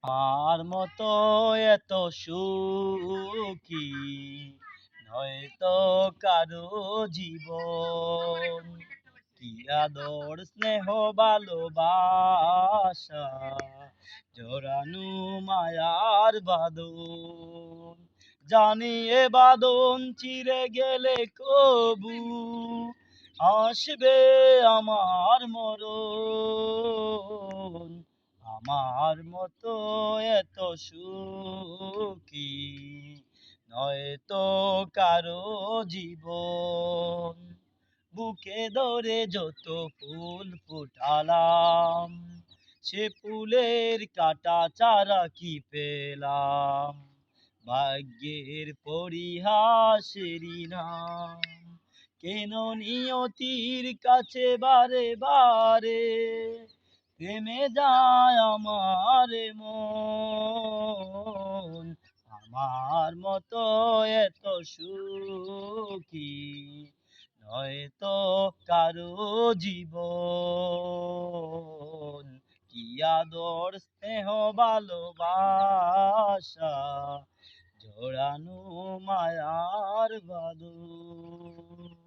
আমার মতো এত সুখী নয়তো কারো জীবন। কি আদর স্নেহ ভালোবাসা জড়ানো মায়ার বাঁধন। জানি এ বাঁধন চিরে গেলে কবু আসবে আমার মরণ। আমার মতো এত সুখী নয়তো কারো জীবন। বুকে ধরে যত ফুল ফুটালাম, সে ফুলের কাটা চারা কি পেলাম? ভাগ্যের পরিহাসেরই নাম। কেন নিয়তির কাছে বারে বারে থেমে যায় আমার মন। আমার মতো এত সুখী নয়তো কারো জীবন। কি আদর স্নেহ ভালোবাসা জড়ানো মায়ার বাঁধন।